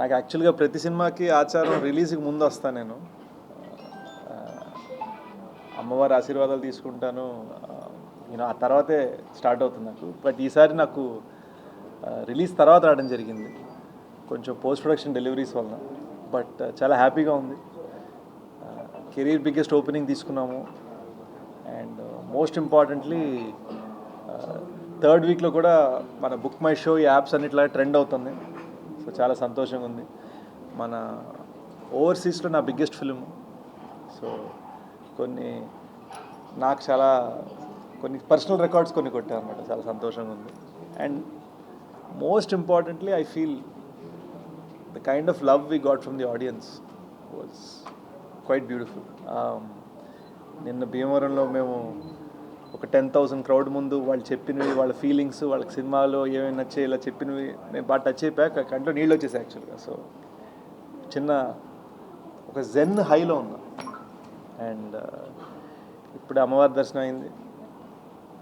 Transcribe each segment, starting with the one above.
నాకు యాక్చువల్గా ప్రతి సినిమాకి ఆచారం రిలీజ్కి ముందు వస్తాను నేను. అమ్మవారి ఆశీర్వాదాలు తీసుకుంటాను. ఆ తర్వాతే స్టార్ట్ అవుతుంది నాకు. బట్ ఈసారి నాకు రిలీజ్ తర్వాత రావడం జరిగింది, కొంచెం పోస్ట్ ప్రొడక్షన్ డెలివరీస్ వలన. బట్ చాలా హ్యాపీగా ఉంది. కెరీర్ బిగ్గెస్ట్ ఓపెనింగ్ తీసుకున్నాము. అండ్ మోస్ట్ ఇంపార్టెంట్లీ థర్డ్ వీక్లో కూడా మన బుక్ మై షో ఈ యాప్స్ అన్నిట్లా ట్రెండ్ అవుతుంది. సో చాలా సంతోషంగా ఉంది. మన ఓవర్సీస్లో నా బిగ్గెస్ట్ ఫిల్మ్. సో నాకు చాలా కొన్ని పర్సనల్ రికార్డ్స్ కొట్టాను అనమాట. చాలా సంతోషంగా ఉంది. And most importantly I feel the kind of love we got from the audience was quite beautiful. నిన్న భీమవరంలో మేము ఒక 10,000 క్రౌడ్ ముందు వాళ్ళు చెప్పినవి, వాళ్ళ ఫీలింగ్స్, వాళ్ళకి సినిమాలో ఏమైనా నచ్చే ఇలా చెప్పినవి మేము బాగా టచ్ అయిపోయాక కంట్లో నీళ్ళు వచ్చేసాయి యాక్చువల్గా. సో చిన్న ఒక జెన్ హైలో ఉన్నా. అండ్ ఇప్పుడు అమ్మవారి దర్శనం అయింది,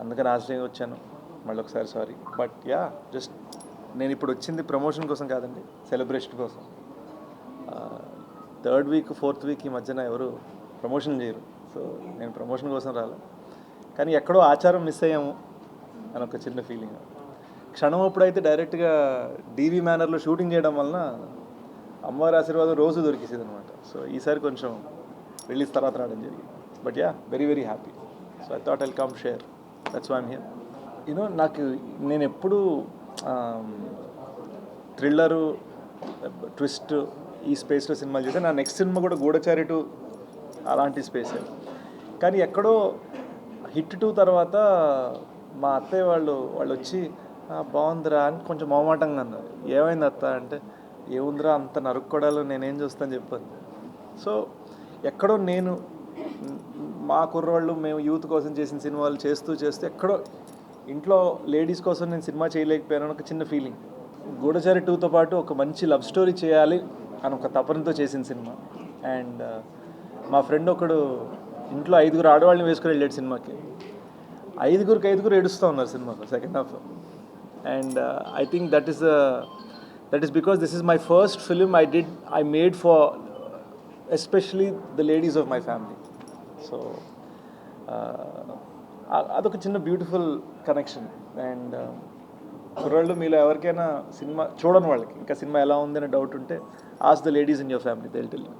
అందుకని ఆశ్రయం వచ్చాను. మళ్ళీ ఒకసారి సారీ. బట్ జస్ట్ నేను ఇప్పుడు వచ్చింది ప్రమోషన్ కోసం కాదండి, సెలబ్రేషన్ కోసం. థర్డ్ వీక్ ఫోర్త్ వీక్ ఈ మధ్యన ఎవరు ప్రమోషన్ చేయరు. సో నేను ప్రమోషన్ కోసం రాలే, కానీ ఎక్కడో ఆచారం మిస్ అయ్యాము అని ఒక చిన్న ఫీలింగ్. క్షణం అప్పుడైతే డైరెక్ట్గా డీవీ మేనర్లో షూటింగ్ చేయడం వలన అమ్మవారి ఆశీర్వాదం రోజు దొరికేసేది అనమాట. సో ఈసారి కొంచెం రిలీజ్ తర్వాత రావడం జరిగింది. But very very happy. So I thought I'll come share, that's why I'm here. నాకు నేను ఎప్పుడు థ్రిల్లరు, ట్విస్ట్ ఈ స్పేస్లో సినిమాలు చేశాను. నా నెక్స్ట్ సినిమా కూడా గూఢచారి 2 అలాంటి స్పేసే. కానీ ఎక్కడో హిట్ 2 తర్వాత మా అత్తయ్య వాళ్ళు వచ్చి బాగుందిరా అని కొంచెం మొహమాటంగా అన్నారు. ఏమైంది అత్త అంటే, ఏముందిరా అంత నరుక్కోడాలో నేనేం చూస్తాను చెప్పాను. సో ఎక్కడో నేను మా కుర్రవాళ్ళు మేము యూత్ కోసం చేసిన సినిమాలు చేస్తూ ఎక్కడో ఇంట్లో లేడీస్ కోసం నేను సినిమా చేయలేకపోయాను ఒక చిన్న ఫీలింగ్. గూఢచారి 2తో పాటు ఒక మంచి లవ్ స్టోరీ చేయాలి అని ఒక తపనతో చేసిన సినిమా. అండ్ మా ఫ్రెండ్ ఒకడు ఇంట్లో 5 ఆడవాళ్ళని వేసుకుని వెళ్ళాడు సినిమాకి. 5 ఏడుస్తూ ఉన్నారు సినిమాలో second half. And I think that is because this is my first film I made for especially the ladies of my family. So అదొక చిన్న బ్యూటిఫుల్ కనెక్షన్. అండ్ కుర్రాళ్ళు మీలో ఎవరికైనా సినిమా చూడని వాళ్ళకి ఇంకా సినిమా ఎలా ఉందని డౌట్ ఉంటే ask the ladies in your family, they will tell you.